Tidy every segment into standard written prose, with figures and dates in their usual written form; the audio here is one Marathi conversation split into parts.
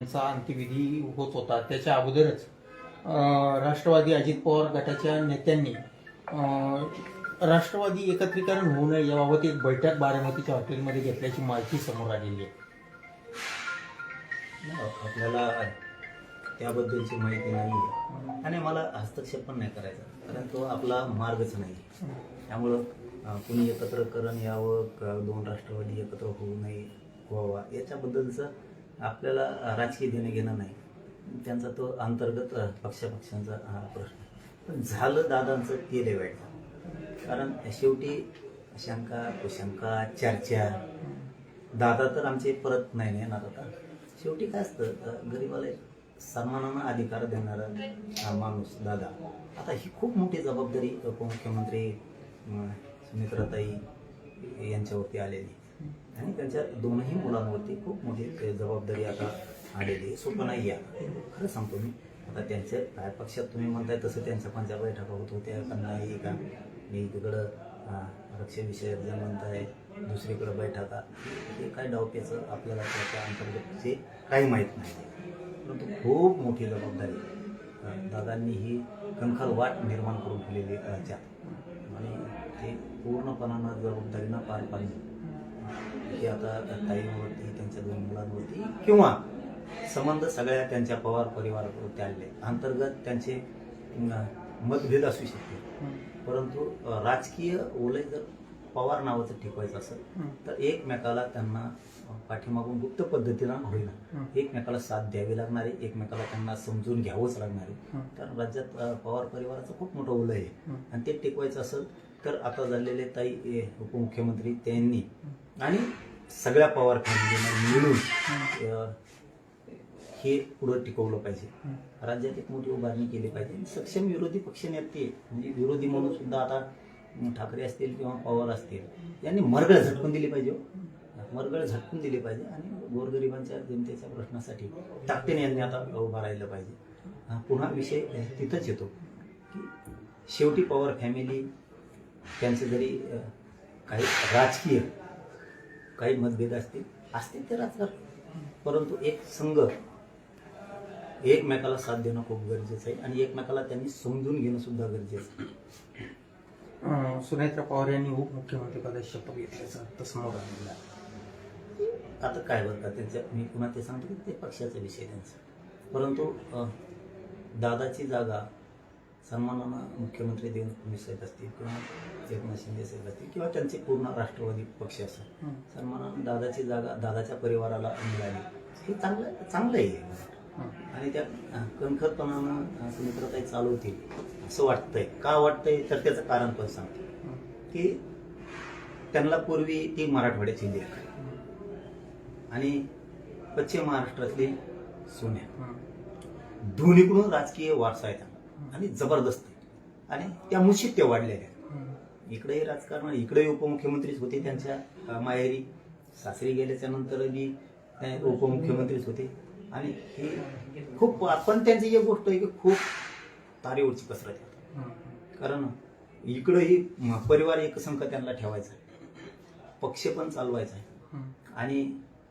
चा अंत्यविधी होत होता त्याच्या अगोदरच राष्ट्रवादी अजित पवार गटाच्या नेत्यांनी राष्ट्रवादी एकत्रीकरण होऊ नये याबाबत एक बैठक बारामतीच्या हॉटेलमध्ये घेतल्याची माहिती समोर आलेली आहे. आपल्याला त्याबद्दलची माहिती नाही आहे आणि मला हस्तक्षेप पण नाही करायचा, कारण तो आपला मार्गच नाही. त्यामुळं कुणी एकत्रकरण यावं, दोन राष्ट्रवादी एकत्र होऊ नये व्हावा याच्याबद्दलचं आपल्याला राजकीय देणं घेणं नाही. त्यांचा तो अंतर्गत पक्षांचा हा प्रश्न. पण झालं दादांचं ते लय वाईट. कारण शेवटी शंका कुशंका चर्चा, दादा तर आमचे परत नाही येणार. आता शेवटी काय असतं, गरीबाला सन्मानानं अधिकार देणारा माणूस दादा. आता ही खूप मोठी जबाबदारी उपमुख्यमंत्री सुमित्राताई यांच्यावरती आलेली आणि त्यांच्या दोनही मुलांवरती खूप मोठी जबाबदारी आता आलेली. सोपं नाही आहे, खरं सांगतो मी. आता त्यांच्या काय पक्षात तुम्ही म्हणताय तसं त्यांच्या पंचायत बैठका होत होत्या का नाही, का मी तिकडं आरक्षणविषयक जे म्हणताय दुसरीकडं बैठका, हे काय डावपेचं आपल्याला त्याच्या अंतर्गतचे काही माहीत नाही. परंतु खूप मोठी जबाबदारी दादांनी ही कणखर वाट निर्माण करून ठेवलेली राज्यात आणि ते पूर्णपणानं जबाबदारीनं पार पाडणे हे आता ताईंवरती, त्यांच्या दोन मुलांवरती किंवा संबंध सगळ्या त्यांच्या पवार परिवारावरती आले. अंतर्गत त्यांचे मतभेद असू शकते, परंतु राजकीय ओलय जर पवार नावाचं टिकवायचं असेल तर एकमेकाला त्यांना पाठीमागून गुप्त पद्धतीनं होईना एकमेकाला साथ द्यावी लागणारे, एकमेकाला त्यांना समजून घ्यावंच लागणारे. कारण राज्यात पवार परिवाराचं खूप मोठं ओलय आहे आणि ते टिकवायचं असेल तर आता झालेले ताई उपमुख्यमंत्री त्यांनी आणि सगळ्या पवार फॅमिलीनं मिळून हे पुढं टिकवलं पाहिजे. राज्यात एक मोठी उभारणी केली पाहिजे. सक्षम विरोधी पक्षनेते म्हणजे विरोधी म्हणून सुद्धा आता ठाकरे असतील किंवा पवार असतील यांनी मरगळ झटकून दिली पाहिजे. मरगळ झटकून दिली पाहिजे आणि गोरगरिबांच्या जनतेच्या प्रश्नासाठी ताकदीने यांनी आता उभा राहिलं पाहिजे. पुन्हा विषय तिथंच येतो की शेवटी पवार फॅमिली त्यांचे जरी काही राजकीय काही मतभेद असतील ते राजकारण, परंतु एक संघ एकमेकाला साथ देणं खूप गरजेचं आहे आणि एकमेकाला त्यांनी समजून घेणं सुद्धा गरजेचं आहे. सुनेत्रा पवार यांनी उपमुख्यमंत्री पदाची शपथ घेतल्याचं आता समोर आलेलं आहे. आता काय बरं का त्यांच्या, मी पुन्हा ते सांगतो की ते पक्षाचा विषय त्यांचा, परंतु दादाची जागा सन्मानानं मुख्यमंत्री देवेंद्र फडणवीस साहेब असतील किंवा एकनाथ शिंदे साहेब असतील किंवा त्यांचे पूर्ण राष्ट्रवादी पक्ष असेल, सन्मानानं दादाची जागा दादाच्या परिवाराला मिळाली हे चांगलं आहे. आणि त्या कणखरपणानं सुमित्राताई चालवतील असं वाटतंय. का वाटतंय तर त्याचं कारण पण सांगतो की त्यांना पूर्वी ती मराठवाड्याची लेख आणि पश्चिम महाराष्ट्रातली सोन्या दोन्हीकडून राजकीय वारसा आहे त्यांना आणि जबरदस्त आहे आणि त्या मुशीत ते वाढलेल्या. इकडेही राजकारण, इकडेही उपमुख्यमंत्रीच होते त्यांच्या माहेरी, सासरी गेल्याच्या नंतर बी उपमुख्यमंत्रीच होते आणि हे खूप. पण त्यांची एक गोष्ट आहे की खूप तारेवरची कसरत आहे. कारण इकडंही परिवार एकसंख त्यांना ठेवायचा आहे, पक्ष पण चालवायचा आहे आणि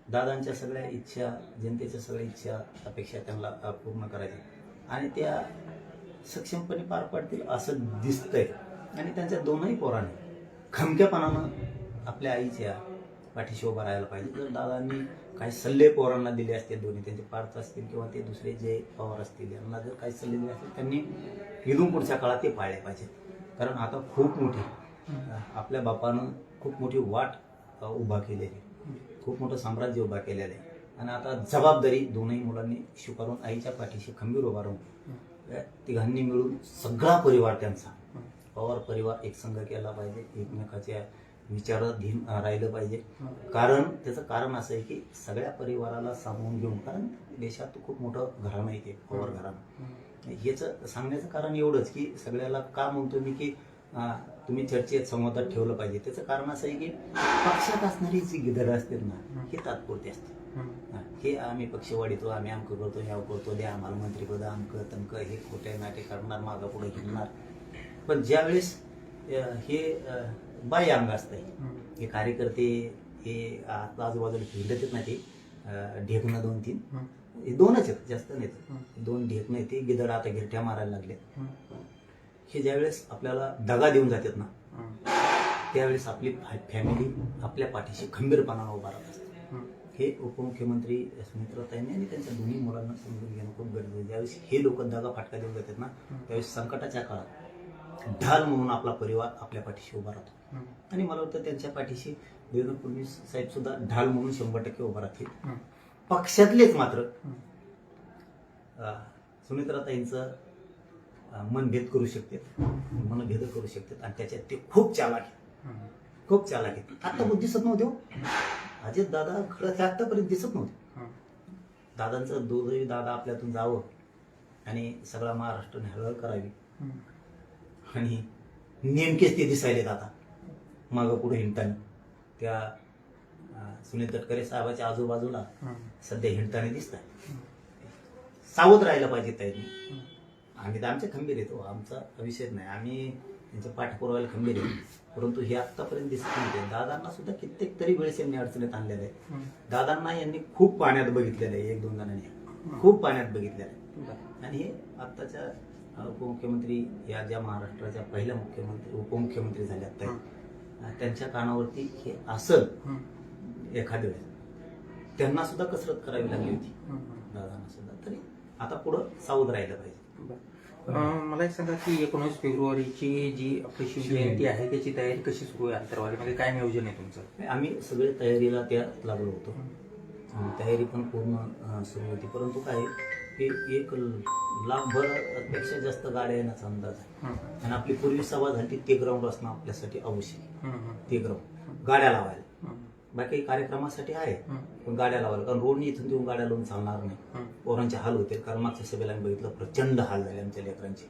दादांच्या सगळ्या इच्छा, जनतेच्या सगळ्या इच्छा अपेक्षा त्यांना पूर्ण करायच्या आणि त्या सक्षमपणे पार पाडतील असं दिसतंय. आणि त्यांच्या दोनही पोरांनी खमक्यापणानं आपल्या आईच्या पाठीशी उभा राहायला पाहिजे. जर दादांनी काही सल्ले पोरांना दिले असतील, दोन्ही त्यांचे पार्थ असतील किंवा ते दुसरे जे पवार असतील, यांना जर काही सल्ले दिले असतील त्यांनी इथून पुढच्या काळात ते पाळले पाहिजेत. कारण आता खूप मोठी आपल्या बापानं खूप मोठी वाट उभा केलेली, खूप मोठं साम्राज्य उभा केलेलं आहे आणि आता जबाबदारी दोनही मुलांनी स्वीकारून आईच्या पाठीशी खंबीर उभा राहून तिघांनी मिळून सगळा परिवार त्यांचा पवार परिवार एक संघ केला पाहिजे, एकमेकाच्या विचाराधीन राहिलं पाहिजे. कारण त्याचं कारण असं आहे की सगळ्या परिवाराला सामावून घेऊन, कारण देशात खूप मोठं घराणं आहे ते पवार घराणं. याचं सांगण्याचं कारण एवढंच की सगळ्याला का म्हणतो मी की तुम्ही चर्चेत संवादात ठेवलं पाहिजे. त्याचं कारण असं आहे की पक्षात असणारी जी गिधडं असतात ना हे तात्पुरते असते. हे आम्ही पक्ष वाढितो, आम्ही अमकं करतो, ह्याव करतो, द्या आम्हाला मंत्रिपद, अमकं तमकं, हे खोटे नाटे करणार, मागं पुढे घेणार. पण ज्यावेळेस हे बाह्य अंग असतंय, हे कार्यकर्ते हे आजूबाजूला फिरत येत नाही, ते ढेकणं 2-3 हे दोनच आहेत, जास्त नाहीत. 2 ढेक नाही, ते गिधड आता गिरट्या मारायला लागले. हे ज्यावेळेस आपल्याला दगा देऊन जातात ना, त्यावेळेस आपली फॅमिली आपल्या पाठीशी खंबीरपणानं उभा राहत असते. हे उपमुख्यमंत्री सुमित्राताईंनी आणि त्यांच्या दोन्ही मुलांना समजून घेणं खूप गरजेचं आहे. ज्यावेळेस हे लोक दगा फाटका देऊन जातात ना, त्यावेळेस संकटाच्या काळात ढाल म्हणून आपला परिवार आपल्या पाठीशी उभा राहतो. आणि मला वाटतं त्यांच्या पाठीशी देवेंद्र फडणवीस साहेब सुद्धा ढाल म्हणून 100% उभा राहतील. पक्षातलेच मात्र सुमित्राताईंचं मनभेद करू शकतात, मनभेद करू शकतात, आणि त्याच्यात ते खूप चालाक आहेत, खूप चालाक आहेत. आता दिसत नव्हते हो अजित दादा, खरं आतापर्यंत दिसत नव्हते. दादांचं दुर्दैवी दादा आपल्यातून जावं आणि सगळा महाराष्ट्राने हळहळ करावी, आणि नेमकेच ते दिसायलेत आता मागं पुढे हिंडताना. त्या सुनील तटकरे साहेबाच्या आजूबाजूला सध्या हिंडताना दिसत आहे. सावध राहायला पाहिजे त्यांनी. आम्ही तर आमच्या खंबीर येतो, आमचा विषय नाही, आम्ही त्यांच्या पाठपुराव्याला खंबीर आहे. परंतु हे आत्तापर्यंत दिसत नाही. दादांना सुद्धा कित्येक तरी वेळेस यांनी अडचणीत आणलेलं आहे. दादांना यांनी खूप पाण्यात बघितलेलं आहे, 1-2 जणांनी खूप पाण्यात बघितलेलं आहे. आणि हे आत्ताच्या उपमुख्यमंत्री या ज्या महाराष्ट्राच्या पहिल्या उपमुख्यमंत्री झाल्या त्यांच्या कानावरती हे असं एखाद्या वेळेस त्यांना सुद्धा कसरत करावी लागली होती, दादांना सुद्धा. तरी आता पुढं सावध राहिलं पाहिजे. मला एक सांगा की 19 फेब्रुवारीची जी आपली शिवजयंती आहे त्याची तयारी कशी सुरू आहे? अंतरवालीमध्ये काय नियोजन आहे तुमचं? आम्ही सगळे तयारीला त्या लागलो होतो. तयारी पण पूर्ण सुरू होती. परंतु काय की 1,00,000 पेक्षा जास्त गाड्या येण्याचा अंदाज आहे. आणि आपली पूर्वी सभा झाली ते ग्राउंड असणं आपल्यासाठी आवश्यक आहे. ते ग्राउंड गाड्या लावायला, बाकी कार्यक्रमासाठी आहे पण गाड्या लावायला, कारण रोडनी इथून देऊन गाड्या लावून चालणार नाही. पोरांचे हाल होते. कारण मागच्या सभेला आम्ही बघितलं प्रचंड हाल झाले आमच्या लेकरांचे.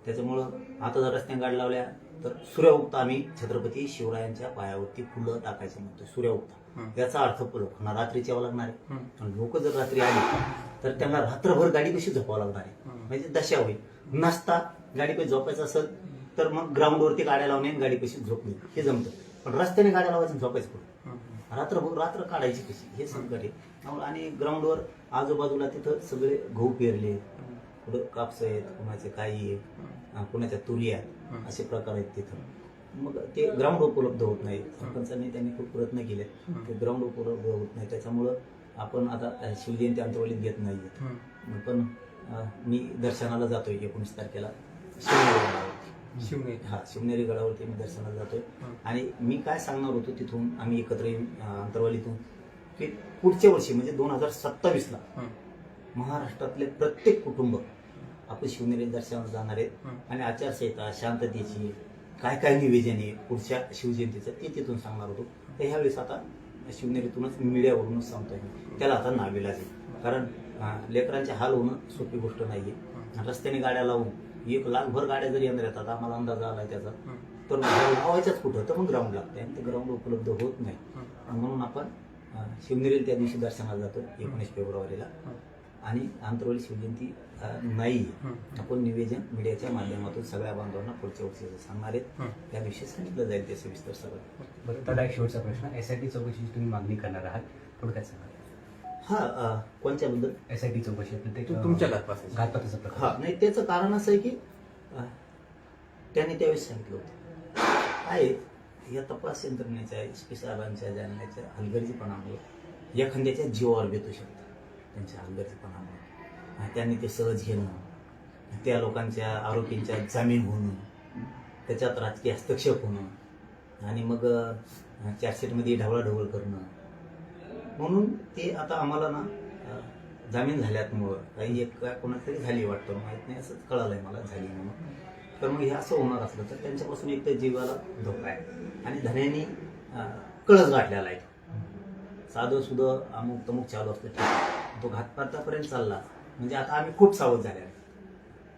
त्याच्यामुळं आता जर रस्त्याने गाड्या लावल्या तर सूर्यउक्ता आम्ही छत्रपती शिवरायांच्या पायावरती फुलं टाकायचं म्हणतो. सूर्यउक्ता याचा अर्थ लोकांना रात्रीच यावं लागणार आहे. आणि लोक जर रात्री आली तर त्यांना रात्रभर गाडी कशी झोपावं लागणार आहे, म्हणजे दशा होईल. नसता गाडी कशी झोपायचं असेल तर मग ग्राउंडवरती गाड्या लावणे आणि गाडी कशी झोपणे हे जमतं. पण रस्त्याने गाड्या लावायचं झोपायचं कुठं, रात्र काढायची कशी, हे संकट आहे. आणि ग्राउंडवर आजूबाजूला तिथं सगळे गहू पेरले, पुढं कापस आहेत, कुणाचे काही आहे, कुणाच्या तुरी आहेत, असे प्रकार आहेत तिथं. मग ते ग्राउंड उपलब्ध होत नाही. सरपंचांनी त्यांनी खूप प्रयत्न केले, ते ग्राउंड उपलब्ध होत नाही. त्याच्यामुळं आपण आता शिवजयंती अंतरवलीत घेत नाहीये. पण मी दर्शनाला जातोय 19 तारखेला शिवनेरी गडावरती मी दर्शनाला जातोय. आणि मी काय सांगणार होतो तिथून आम्ही एकत्र येऊन अंतरवालीतून की पुढच्या वर्षी म्हणजे 2027ला महाराष्ट्रातले प्रत्येक कुटुंब आपण शिवनेरी दर्शनाला जाणार आहेत. आणि आचारसंहिता, शांततेची काय काय निवेदन आहे पुढच्या शिवजयंतीचं ते तिथून सांगणार होतो. तर ह्यावेळेस आता शिवनेरीतूनच मीडियावरूनच सांगतोय मी. त्याला आता नाविलाज आहे, कारण लेकरांचे हाल होणं सोपी गोष्ट नाहीये. रस्त्याने गाड्या लावून 1,00,000 गाड्या जरी येणार येतात, आम्हाला अंदाज आलाय त्याचा, तर लावायच्याच कुठं, तर मग ग्राउंड लागते आणि ते ग्राउंड उपलब्ध होत नाही. म्हणून आपण शिवनेरीला त्या दिवशी दर्शनाला जातो 19 फेब्रुवारीला. आणि अंतरवली शिवजयंती नाही, आपण निवेदन मीडियाच्या माध्यमातून सगळ्या बांधवांना पुढच्या वर्षी सांगणार आहेत. त्या दिवशी सांगितलं जाईल ते सविस्तर सगळं. बरं, दादा एक शेवटचा प्रश्न, SIT चौकशीची तुम्ही मागणी करणार आहात, थोडक्यात सांगा. हा, कोणत्याबद्दल? SIT चौकशी तुमच्या घातपाताचा प्रकार. हा, नाही, त्याचं कारण असं आहे की त्याने त्यावेळेस सांगितलं होतं काय या तपास यंत्रणेच्या SP साहेबांच्या जाणण्याच्या हलगर्जीपणामुळे एखाद्याच्या जीवावर बेतू शकतात. त्यांच्या हलगर्जीपणामुळे त्यांनी ते सहज घेणं, त्या लोकांच्या आरोपींच्या जामीन होणं, त्याच्यात राजकीय हस्तक्षेप होणं आणि मग चार्जशीटमध्ये ढवळाढवळ करणं. म्हणून ते आता आम्हाला ना जामीन झाल्यामुळं काही एक कोणातरी झाली वाटतं, माहीत नाही, असंच कळालंय मला झाली म्हणून. तर मग हे असं होणार असलं तर त्यांच्यापासून एक तर जीवाला धोका आहे. आणि धन्यानी कळस गाठलेला आहे. साधं सुद्धा अमुक तमुक चालू असतं, तो घातपातापर्यंत चालला म्हणजे आता आम्ही खूप सावध झाले आहे.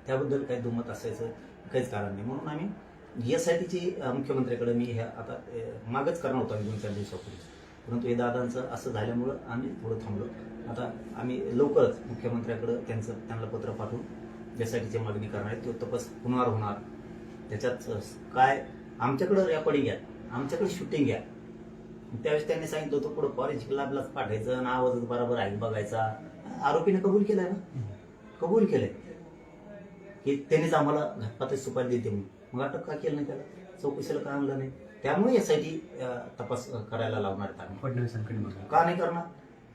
त्याबद्दल काही दुमत असायचं काहीच कारण नाही. म्हणून आम्ही यासाठीची मुख्यमंत्र्याकडे मी ह्या आता मागच करणार होतो 2-4 दिवसापूर्वी. परंतु हे दादांचं असं झाल्यामुळं आम्ही थोडं थांबलो. आता आम्ही लवकरच मुख्यमंत्र्याकडं त्यांना पत्र पाठवून यासाठीची मागणी करणार आहे. तो तपास पुनर्वार होणार. त्याच्यात काय आमच्याकडं रेकॉर्डिंग घ्या, आमच्याकडे शूटिंग घ्या. त्यावेळेस त्यांनी सांगितलं होतं पुढं फॉरेन्सिक लॅबलाच पाठायचं आणि आवाजच बरोबर आहे बघायचा. आरोपीने कबूल केलंय ना, कबूल केलंय की त्यांनीच आम्हाला घातपातच सुपारी देते म्हणून. मग अटक का केलं नाही त्याला, चौकशीला का आणलं नाही? त्यामुळे एसआयटी तपास करायला लावणार आहेत आम्ही. फडणवीसांकडे मागणी. का नाही करणार,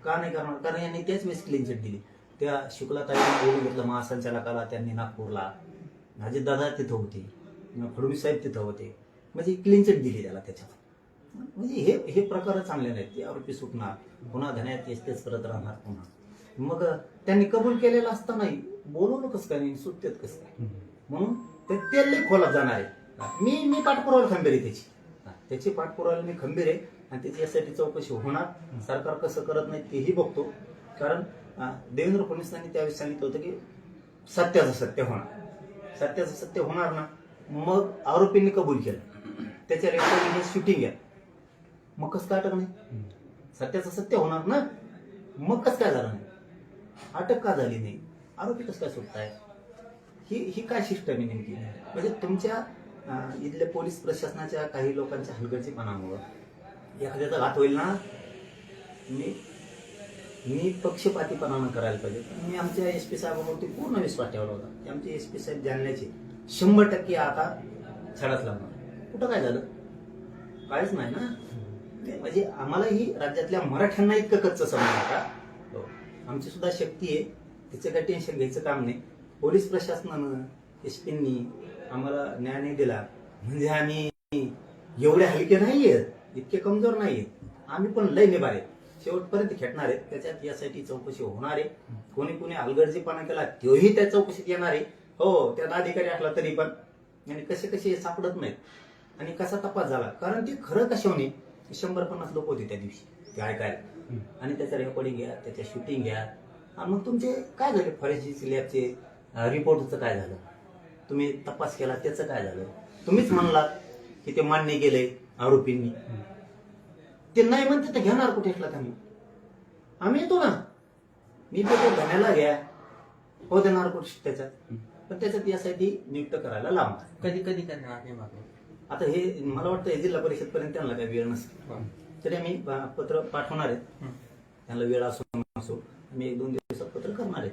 का नाही करणार? कारण यांनी त्याच वेळेस क्लीन चिट दिली. त्या शुक्लाताईंनी बोलून घेतलं महासंचालकाला, त्यांनी नागपूरला, अजितदादा तिथं होते, फडणवीस साहेब तिथं होते, म्हणजे क्लीन चिट दिली त्याला त्याच्यात. म्हणजे हे प्रकार चांगले नाहीत. ते आरोपी सुटणार, पुन्हा धन्यात तेच करत राहणार पुन्हा. मग त्यांनी कबूल केलेलं असतानाही बोलवलं कसं काय नाही, सुटतेत कसं काय? म्हणून ते लई खोलात जाणार आहे. मी पाठपुरावा खंबीर आहे त्याची पाठपुरावा मी खंबीर आहे आणि त्याची यासाठी चौकशी होणार. सरकार कसं करत नाही तेही बघतो. कारण देवेंद्र फडणवीसांनी त्यावेळेस सांगितलं होतं की सत्याचं सत्य होणार, सत्याचं सत्य होणार ना. मग आरोपींनी कबूल केलं, त्याच्या रेकॉर्डिंग शूटिंग आहे, मग कसं काय अटक नाही? सत्याचं सत्य होणार ना, मग कसं काय झालं नाही? अटक का झाली नाही? आरोपी कसं काय सुटताय? ही काय सिस्टम आहे नेमकी? म्हणजे तुमच्या इथल्या पोलीस प्रशासनाच्या काही लोकांच्या हलगर्जीपणामुळं एखाद्याचा घात होईल ना. मी पक्षपातीपणानं करायला पाहिजे. मी आमच्या एसपी साहेबांवरती पूर्ण विश्वास ठेवला होता की आमचे एसपी साहेब जालन्याचे 100% आता छडाच लावणार. कुठं काय झालं? काहीच नाही ना. म्हणजे आम्हालाही राज्यातल्या मराठ्यांना इतकं कच्चं समजू नका. आमची सुद्धा शक्ती आहे, तिचं काही टेन्शन घ्यायचं काम नाही. पोलीस प्रशासनानं, एसपींनी आम्हाला न्याय नाही दिला म्हणजे आम्ही एवढे हलके नाहीयेत, इतके कमजोर नाहीयेत. आम्ही पण लय निभार आहेत, शेवटपर्यंत खेटणार आहेत. त्याच्यात यासाठी चौकशी होणार आहे. कोणी हलगर्जीपणा केला तोही त्या चौकशीत येणार आहे. हो, त्यात अधिकारी असला तरी पण. आणि कसे सापडत नाहीत आणि कसा तपास झाला, कारण ते खरं कशाने 150 लोक होते त्या दिवशी ते ऐकायला. आणि त्याचं रेकॉर्डिंग घ्या, त्याच्या शूटिंग घ्या. आणि मग तुमचे काय झाले फॉरेन्सिक लॅबचे रिपोर्टचं काय झालं? तुम्ही तपास केला त्याचं काय झालं? तुम्हीच म्हणलात की ते मान्य केलंय आरोपींनी. ते नाही म्हणते तर घेणार कुठे आम्ही येतो ना. मी तो धन्याला घ्या, हो देणार कुठे त्याच्यात, पण त्याच्यात यासाठी नियुक्त करायला लावणार. कधी करणार नाही मागणी? आता हे मला वाटतं हे जिल्हा परिषद पर्यंत त्यांना काही वेळ नसेल, तरी आम्ही पत्र पाठवणार आहे. त्यांना वेळ असो नसो, आम्ही 1-2 दिवसात पत्र करणार आहे.